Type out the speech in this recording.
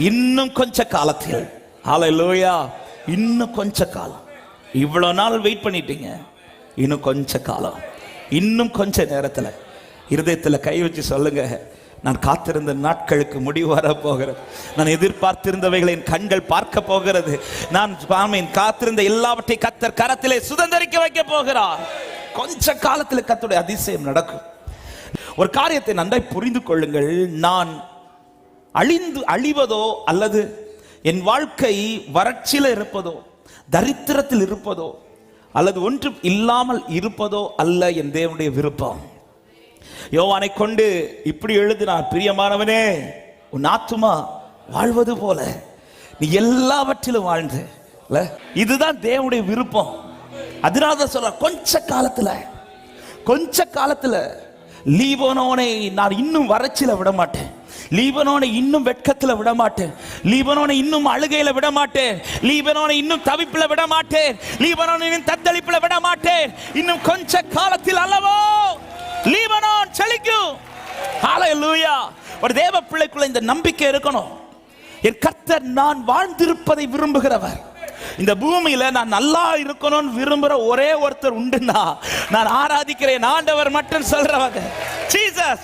இன்னும் கொஞ்ச காலத்தில், ஹல்லேலூயா, இன்னும் கொஞ்ச காலம். இவ்வளவு நாள் வெயிட் பண்ணிட்டீங்க, இன்னும் கொஞ்ச காலம், இன்னும் கொஞ்ச நேரத்துல இருதயத்துல கை வச்சு சொல்லுங்க, நான் காத்திருந்த நாட்களுக்கு முடிவு வர போகிறது. நான் எதிர்பார்த்திருந்தவைகளை என் கண்கள் பார்க்க போகிறது. நான் காத்திருந்த எல்லாவற்றை கர்த்தர் கரத்திலே சுதந்தரிக்க வைக்க போகிறார். கொஞ்ச காலத்தில் கர்த்தருடைய அதிசயம் நடக்கும். ஒரு காரியத்தை நன்றாய் புரிந்து கொள்ளுங்கள். நான் அழிவதோ அல்லது என் வாழ்க்கை வறட்சியில் இருப்பதோ, தரித்திரத்தில் இருப்பதோ, அல்லது ஒன்றும் இல்லாமல் இருப்பதோ அல்ல என் தேவனுடைய விருப்பம். யோவானை கொண்டு இப்படி எழுதினார், பிரியமானவனே, உன் ஆத்துமா வாழ்வது போல நீ எல்லாவற்றிலும் வாழ்ந்து. இதுதான் தேவனுடைய விருப்பம். அதனால்தான் சொல்ற, கொஞ்ச காலத்துல லீபனோனை நான் இன்னும் வறட்சியில விட மாட்டேன், லீபனோனை இன்னும் வெட்கத்துல விட மாட்டேன், லீபனோனை இன்னும் அழுகையில விட மாட்டேன், லீபனோனை இன்னும் தவிப்புல விட மாட்டேன், லீபனோனை இன்னும் தத்தளிப்புல விட மாட்டேன். இன்னும் கொஞ்ச காலத்தில் அல்லவோ லீபனோன் செழிக்கும். ஹல்லேலூயா. ஒரு தேவ பிள்ளைக்குள்ள இந்த நம்பிக்கை இருக்கணும். என் கர்த்தர் நான் வாழ்ந்திருப்பதை விரும்புகிறவர். இந்த பூமியில நான் நல்லா இருக்கணும்னு விரும்புற ஒரே ஒருத்தர் உண்டுன்னா நான் ஆராதிக்கிறேன் ஆண்டவர் மட்டும் சொல்றவங்க. ஜீசஸ்.